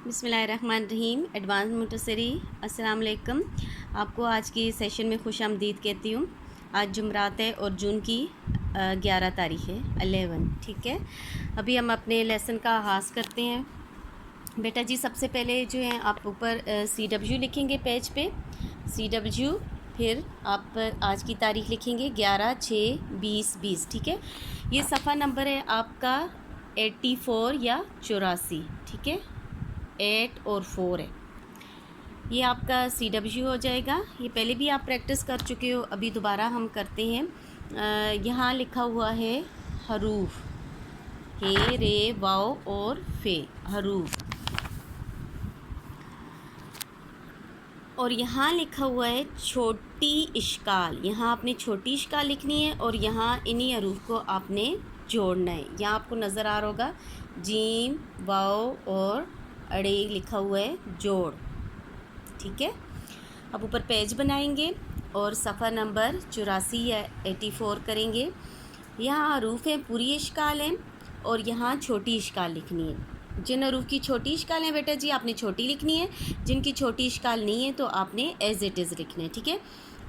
बिस्मिल्लाहिर्रहमानिर्रहीम। एडवांस मुंतसरी अस्सलाम वालेकुम। आपको आज की सेशन में खुश आमदीद कहती हूँ। आज जुमरात है और जून की 11 तारीख़ है 11, ठीक है। अभी हम अपने लेसन का आगाज़ करते हैं। बेटा जी सबसे पहले जो है आप ऊपर CW लिखेंगे पेज पे, CW, फिर आप आज की तारीख़ लिखेंगे 11/6/2020, ठीक है। ये सफ़ा नंबर है आपका 84 या 84, ठीक है। 8 और 4 है, ये आपका CW हो जाएगा। ये पहले भी आप प्रैक्टिस कर चुके हो, अभी दोबारा हम करते हैं। यहाँ लिखा हुआ है हरूफ, हे, रे, वाओ और फे, हरूफ। और यहाँ लिखा हुआ है छोटी इश्काल। यहाँ आपने छोटी इश्काल लिखनी है और यहाँ इन्हीं हरूफ को आपने जोड़ना है। यहाँ आपको नज़र आ रहा होगा जीम, वाओ और अड़े लिखा हुआ है जोड़, ठीक है। अब ऊपर पेज बनाएंगे और सफ़ा नंबर 84 या 84 करेंगे। यहाँ हरूफ है पूरी इश्काल है और यहाँ छोटी इश्काल लिखनी है। जिन हरूफ की छोटी इश्काल है बेटा जी आपने छोटी लिखनी है, जिनकी छोटी इश्काल नहीं है तो आपने एज इट इज़ लिखना है, ठीक है।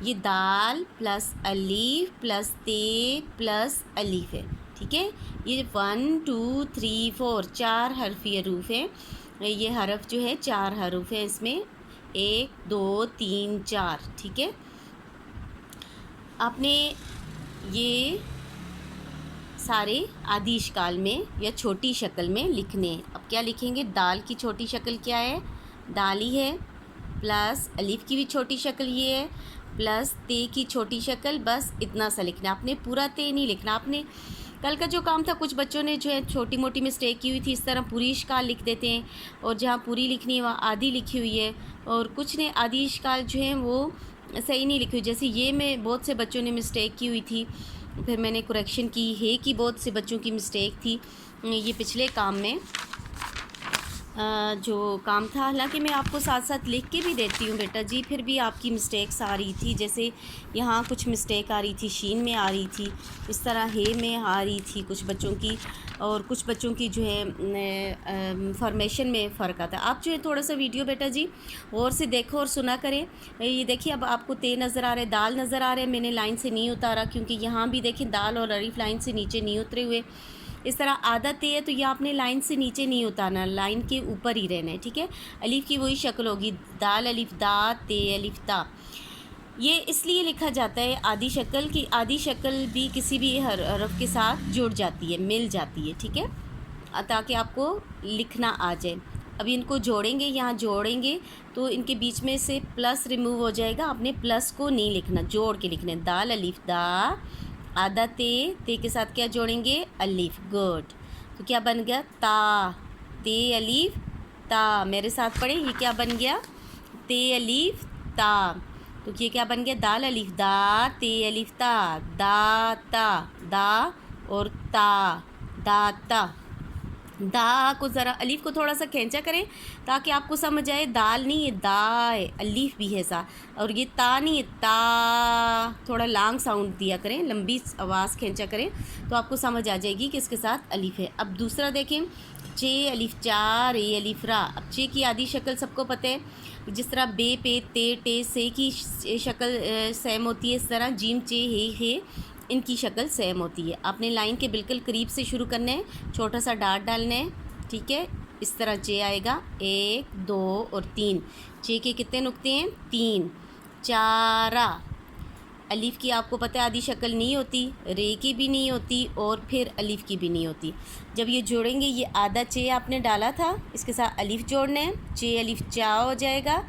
ये दाल प्लस अलीफ प्लस ते प्लस अलीफ है, ठीक है। ये 1 2 3 4 4 हरफी हरूफ है। ये हरफ जो है 4 हरूफ है इसमें, 1 2 3 4, ठीक है। आपने ये सारे आधी इश्काल में या छोटी शक्ल में लिखने हैं। अब क्या लिखेंगे, दाल की छोटी शक्ल क्या है, दाल ही है, प्लस अलीफ की भी छोटी शक्ल ये है, प्लस ते की छोटी शक्ल, बस इतना सा लिखना। आपने पूरा ते नहीं लिखना। आपने कल का जो काम था, कुछ बच्चों ने जो है छोटी मोटी मिस्टेक की हुई थी, इस तरह पूरी इश्काल लिख देते हैं और जहाँ पूरी लिखनी है वहाँ आधी लिखी हुई है, और कुछ ने आधी इश्काल जो है वो सही नहीं लिखी हुई। जैसे ये में बहुत से बच्चों ने मिस्टेक की हुई थी, फिर मैंने कुरेक्शन की है कि बहुत से बच्चों की मिस्टेक थी। ये पिछले काम में जो काम था, हालांकि मैं आपको साथ साथ लिख के भी देती हूँ बेटा जी, फिर भी आपकी मिस्टेक्स आ रही थी। जैसे यहाँ कुछ मिस्टेक आ रही थी, शीन में आ रही थी, इस तरह हे में आ रही थी कुछ बच्चों की, और कुछ बच्चों की जो है फॉर्मेशन में फ़र्क आता है। आप जो है थोड़ा सा वीडियो बेटा जी गौर से देखो और सुना करें। ये देखिए अब आपको ते नज़र आ रहा है, दाल नज़र आ रहा है, मैंने लाइन से नहीं उतारा क्योंकि यहाँ भी देखें दाल और अलीफ लाइन से नीचे नहीं उतरे हुए। इस तरह आधा ते है तो ये आपने लाइन से नीचे नहीं उतारना, लाइन के ऊपर ही रहना है, ठीक है। अलीफ की वही शक्ल होगी, दाल अलीफ दा, ते अलीफ ता। ये इसलिए लिखा जाता है आधी शक्ल की, आधी शक्ल भी किसी भी हरफ के साथ जुड़ जाती है, मिल जाती है, ठीक है, ताकि आपको लिखना आ जाए। अब इनको जोड़ेंगे, यहाँ जोड़ेंगे तो इनके बीच में से प्लस रिमूव हो जाएगा। आपने प्लस को नहीं लिखना, जोड़ के लिखना है। दाल अलीफ दा, आधा ते के साथ क्या जोड़ेंगे, अलीफ, गुड। तो क्या बन गया, ता, ते अलीफ ता। मेरे साथ पढ़े, ये क्या बन गया, ते अलीफ ता। तो ये क्या बन गया, दाल अलीफ दा, ते अलीफ ता, दा दा और ता, दाता। दा को ज़रा अलीफ को थोड़ा सा खींचा करें ताकि आपको समझ आए, दाल नहीं है दा है, अलीफ भी है सा, और ये ता नहीं है ता। थोड़ा लॉन्ग साउंड दिया करें, लंबी आवाज़ खींचा करें तो आपको समझ आ जाएगी कि इसके साथ अलीफ है। अब दूसरा देखें, चे अलीफ चा, रे अलीफ रा। अब चे की आधी शक्ल सबको पता है, जिस तरह बे पे ते टे से की शक्ल सेम होती है, इस तरह जीम चे हे इनकी शक्ल सेम होती है। आपने लाइन के बिल्कुल करीब से शुरू करना है, छोटा सा डाट डालना है, ठीक है। इस तरह चे आएगा, 1 2 और 3। चे के कितने नुक्ते हैं, 3। चारा अलीफ की आपको पता है आधी शक्ल नहीं होती, रे की भी नहीं होती और फिर अलीफ की भी नहीं होती। जब ये जोड़ेंगे, ये आधा चे आपने डाला था, इसके साथ अलीफ जोड़ना है, चे अलीफ चा हो जाएगा,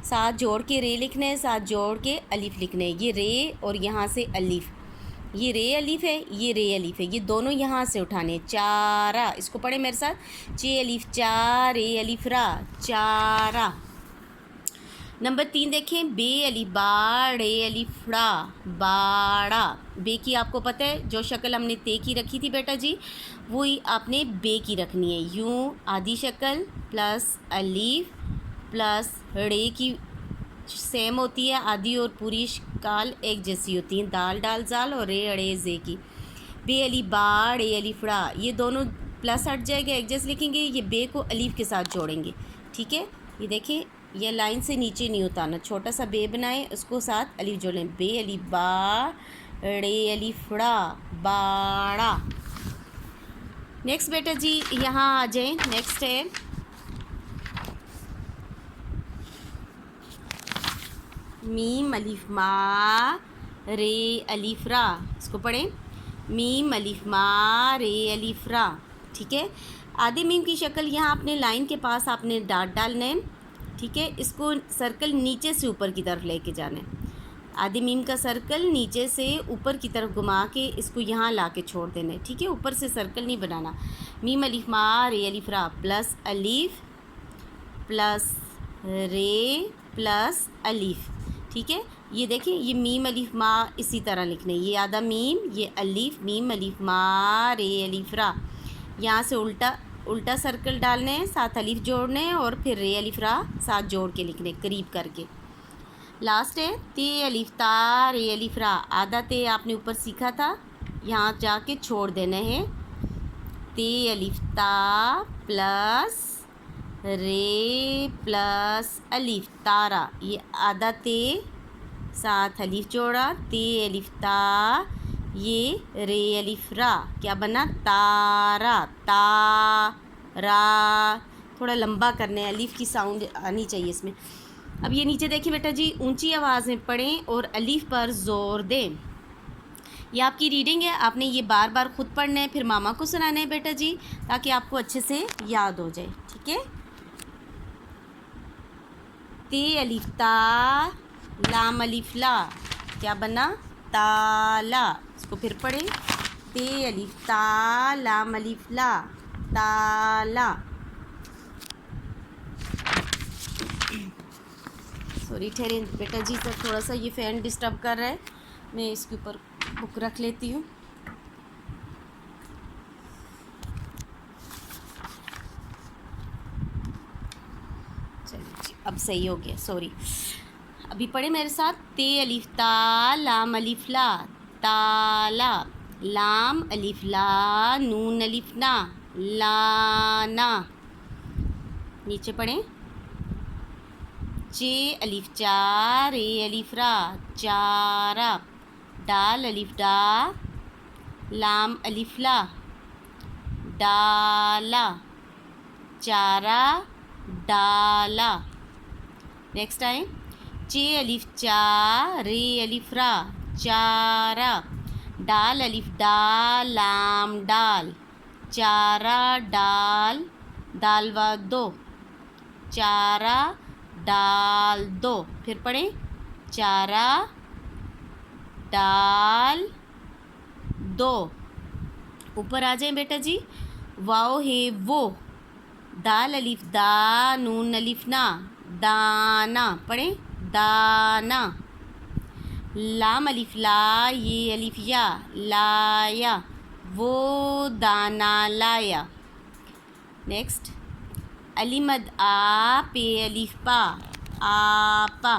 साथ जोड़ के रे लिखना है, साथ जोड़ के अलीफ लिखना है। ये रे और यहाँ से अलीफ, ये रे अलीफ है, ये रे अलीफ है, ये दोनों यहाँ से उठाने। चारा, इसको पढ़े मेरे साथ, चे अलीफ चा, रे अलीफ रा, चारा। नंबर 3 देखें, बे अलीफ बा, रे अलीफ ड़ा, बाड़ा। बे की आपको पता है जो शक्ल हमने ते की रखी थी बेटा जी, वही आपने बे की रखनी है। यूँ आधी शक्ल प्लस अलीफ प्लस रे की सेम होती है, आधी और पूरी काल एक जैसी होती हैं, दाल डाल जाल और रे अड़े जे की। बे अली बाड़, ए अली फड़ा, ये दोनों प्लस हट जाएगा, एक जैसे लिखेंगे। ये बे को अलीफ के साथ जोड़ेंगे, ठीक है, ये देखिए ये लाइन से नीचे नहीं उतारना, छोटा सा बे बनाएं, उसको साथ अलीफ जोड़ लें। बे अलीफ बा, रे अलीफ ड़ा, बाड़ा। नेक्स्ट बेटा जी यहाँ आ जाएं। नेक्स्ट है मीम अलीफ मा, रे अलीफ रा। इसको पढ़ें, मीम अलीफ मा, रे अलीफ रा। ठीक है, आधे मीम की शक्ल यहाँ अपने लाइन के पास आपने डाट डालना है। ठीक है, इसको सर्कल नीचे से ऊपर की तरफ लेके जाना है। आधे मीम का सर्कल नीचे से ऊपर की तरफ घुमा के इसको यहाँ ला के छोड़ देना है। ठीक है, ऊपर से सर्कल नहीं बनाना। मीम अलीफ मा, रे अलीफ रा प्लस अलीफ प्लस रे प्लस अलीफ। ठीक है, ये देखिए ये मीम अलीफ मा इसी तरह लिखना है, ये आधा मीम, ये अलीफ, मीम अलीफ मा, रे अलीफ रा। यहाँ से उल्टा सर्कल डालने हैं, साथ अलीफ जोड़ने हैं और फिर रे अलीफ रा साथ जोड़ के लिखने करीब करके। लास्ट है ते अलीफ ता, रे अलीफ रा। आधा ते आपने ऊपर सीखा था, यहाँ जाके छोड़ देना है। ते अलीफ ता प्लस रे प्लस अलीफ तारा, ये आधा ते साथ अलीफ जोड़ा, ते अलीफ ता, ये रे अलीफ रा, क्या बना तारा, तारा। थोड़ा लंबा करने, अलीफ की साउंड आनी चाहिए इसमें। अब ये नीचे देखिए बेटा जी, ऊंची आवाज़ में पढ़ें और अलीफ पर ज़ोर दें। ये आपकी रीडिंग है, आपने ये बार बार ख़ुद पढ़ना है, फिर मामा को सुनाना है बेटा जी, ताकि आपको अच्छे से याद हो जाए। ठीक है, ते अलीफ ता, लाम अलीफ ला, क्या बना ताला। इसको फिर पढ़ें, ते अलीफ ता, लाम अलीफ ला, ताला। सॉरी ठहरें बेटा जी, तो थोड़ा सा ये फ़ैन डिस्टर्ब कर रहा है, मैं इसके ऊपर बुक रख लेती हूँ। चलिए जी, अब सही हो गया, सॉरी। अभी पढ़े मेरे साथ, ते अलीफ ता, लाम अलीफ ला, ताला। लाम अलीफ ला, नून अलीफ ना, लाना। नीचे पढ़ें, चे अलीफ चा, रे अलीफ रा, चारा। डाल अलीफ डा, लाम अलीफ ला, डाला, चारा डाला। नेक्स्ट आए, चे अलीफ चा, रे अलीफ रा, चारा। डाल अलीफ डा, लाम डाल, चारा डाल, दाल व दो, चारा डाल दो। फिर पढ़ें, चारा डाल दो। ऊपर आ जाएं बेटा जी, वाओ है वो, दाल अलीफ दा, नून अलीफ ना, दाना। पढ़ें, दाना। लाम अलीफ ला, ये अलीफ या, लाया, वो दाना लाया। नेक्स्ट, अली मद आ, पे अलीफ पा, आपा।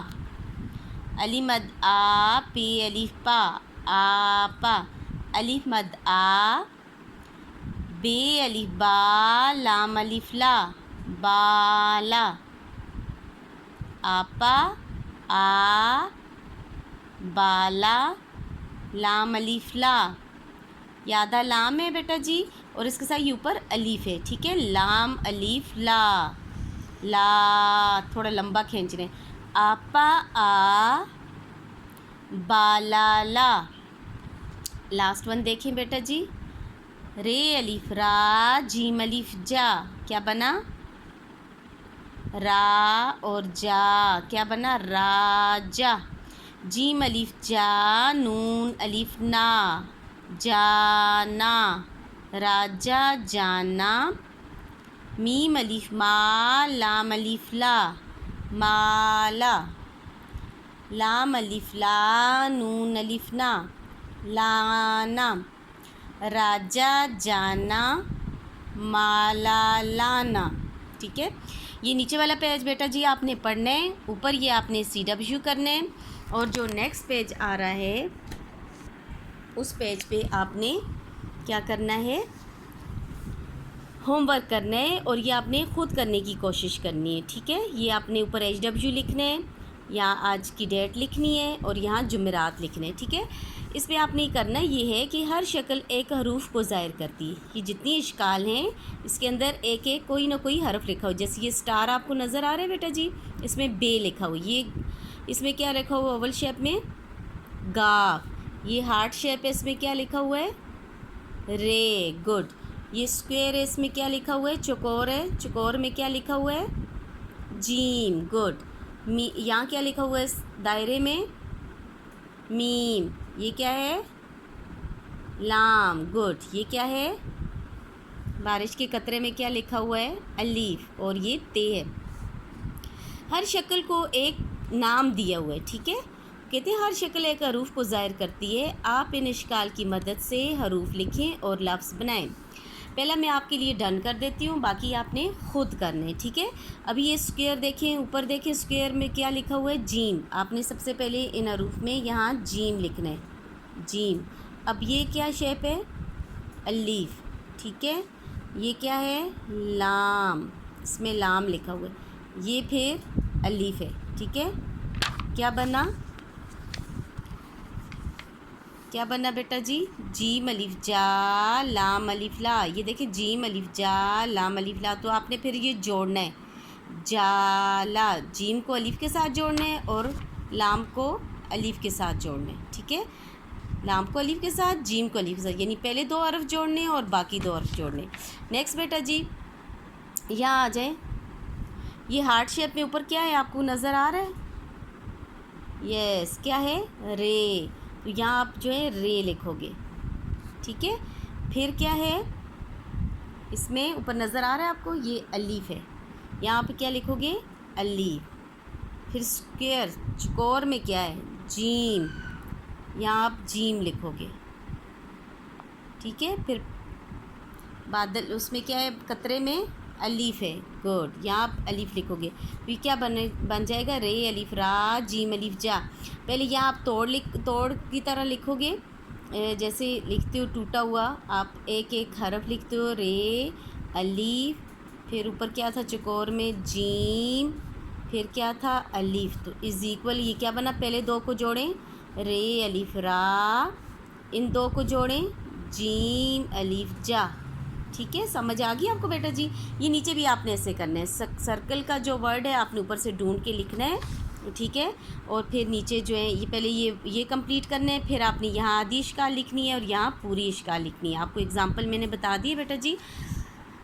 अली मद आ, पे अलीफ पा, आपा। अलीफ मद आ, बे अलीफ बा, लाम अलीफ ला, बाला। आपा, आ, बाला, लाम अलीफ ला। यादा लाम है बेटा जी, और इसके साथ ये ऊपर अलीफ है। ठीक है, लाम अलीफ ला, ला थोड़ा लंबा खींच रहे हैं। आपा आ, बाला ला। लास्ट वन देखें बेटा जी, रे अलीफ रा, जीम अलीफ जा, क्या बना रा, और जा क्या बना राजा। जीम अलीफ जा, नून अलीफ ना, जाना, राजा जाना। मीम अलीफ मा, लाम अलीफ ला, माला। लाम अलीफ ला, नून अलीफ ना, लाना। राजा जाना, माला लाना। ठीक है, ये नीचे वाला पेज बेटा जी आपने पढ़ना है, ऊपर ये आपने CW करना है, और जो नेक्स्ट पेज आ रहा है उस पेज पे आपने क्या करना है, होमवर्क करना है और ये आपने ख़ुद करने की कोशिश करनी है, ठीक है। ये आपने ऊपर HW लिखना है, यहाँ आज की डेट लिखनी है और यहाँ जुमेरात लिखने हैं, ठीक है। इसमें आपने करना ये है कि हर शक्ल एक हरूफ को ज़ाहिर करती है। ये जितनी इश्काल हैं इसके अंदर एक एक कोई ना कोई हरफ लिखा हो। जैसे ये स्टार आपको नज़र आ रहा है बेटा जी, इसमें बे लिखा हो। ये इसमें क्या लिखा हुआ ओवल शेप में? गा। ये हार्ट शेप है, इसमें क्या लिखा हुआ है? रे। गुड। ये स्क्वायर है, इसमें क्या लिखा हुआ है? चौकोर है, चौकोर में क्या लिखा हुआ है? जीम। गुड। यहाँ क्या लिखा हुआ है इस दायरे में? मीम। ये क्या है? लाम। गुड। ये क्या है? बारिश के कतरे में क्या लिखा हुआ है? अलीफ। और ये ते है। हर शक्ल को एक नाम दिया हुआ है, ठीक है। कहते हैं हर शक्ल एक हरूफ को ज़ाहिर करती है। आप इन इश्काल की मदद से हरूफ लिखें और लफ्ज़ बनाएं। पहला मैं आपके लिए डन कर देती हूँ, बाकी आपने ख़ुद करने, ठीक है। अभी ये स्क्वायर देखें, ऊपर देखें, स्क्वायर में क्या लिखा हुआ है? जीम। आपने सबसे पहले इन हरूफ में यहाँ जीम लिखना है, जीम। अब ये क्या शेप है? अलीफ, ठीक है। ये क्या है? लाम। इसमें लाम लिखा हुआ है। ये फिर अलीफ है, ठीक है। क्या बना? क्या बना बेटा जी? जीम अलिफ जा लाम अलिफ ला। ये देखिए जीम अलिफ जा लाम अलिफ ला। तो आपने फिर ये जोड़ना है, जाला। जीम को अलिफ के साथ जोड़ना है और लाम को अलिफ के साथ जोड़ना है, ठीक है। लाम को अलिफ के साथ, जीम को अलिफ के साथ, यानी पहले 2 हरफ जोड़ने और बाकी 2 हरफ जोड़ने। नेक्स्ट बेटा जी यहाँ आ जाए। ये हार्ट शेप में ऊपर क्या है आपको नज़र आ रहा है? यस, क्या है? रे। तो यहाँ आप जो है रे लिखोगे, ठीक है। फिर क्या है इसमें ऊपर नज़र आ रहा है आपको? ये अलीफ है। यहाँ पे क्या लिखोगे? अलीफ। फिर स्क्वायर चौकोर में क्या है? जीम। यहाँ आप जीम लिखोगे, ठीक है। फिर बादल उसमें क्या है? कतरे में अलीफ है। गुड। यहाँ आप अलीफ लिखोगे तो ये क्या बन जाएगा? रे अलीफ रा जीम अलीफ जा। पहले यहाँ आप तोड़ की तरह लिखोगे, जैसे लिखते हो टूटा हुआ। आप एक एक हरफ लिखते हो, रे अलीफ, फिर ऊपर क्या था? चौकोर में जीम, फिर क्या था? अलीफ। तो इज़ इक्वल ये क्या बना? पहले 2 को जोड़ें, रे अलीफ रा, इन 2 को जोड़ें, जीम अलीफ जा, ठीक है। समझ आ गई आपको बेटा जी? ये नीचे भी आपने ऐसे करना है। सर्कल का जो वर्ड है आपने ऊपर से ढूंढ के लिखना है, ठीक है। और फिर नीचे जो है ये पहले ये कंप्लीट करना है। फिर आपने यहाँ आधी इश्काल लिखनी है और यहाँ पूरी इश्काल लिखनी है। आपको एग्जांपल मैंने बता दी है बेटा जी।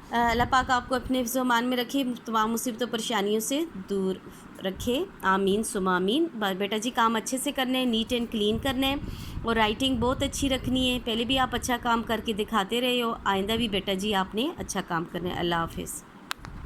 अल्लाह पाक आपको अपने हिफ्ज़ व मान में रखे, तमाम मुसीबतों परेशानियों से दूर रखे। आमीन सुमा आमीन। बेटा जी काम अच्छे से करना है, नीट एंड क्लीन करना है और राइटिंग बहुत अच्छी रखनी है। पहले भी आप अच्छा काम करके दिखाते रहे हो, आइंदा भी बेटा जी आपने अच्छा काम करना है। अल्लाह हाफ़िज़।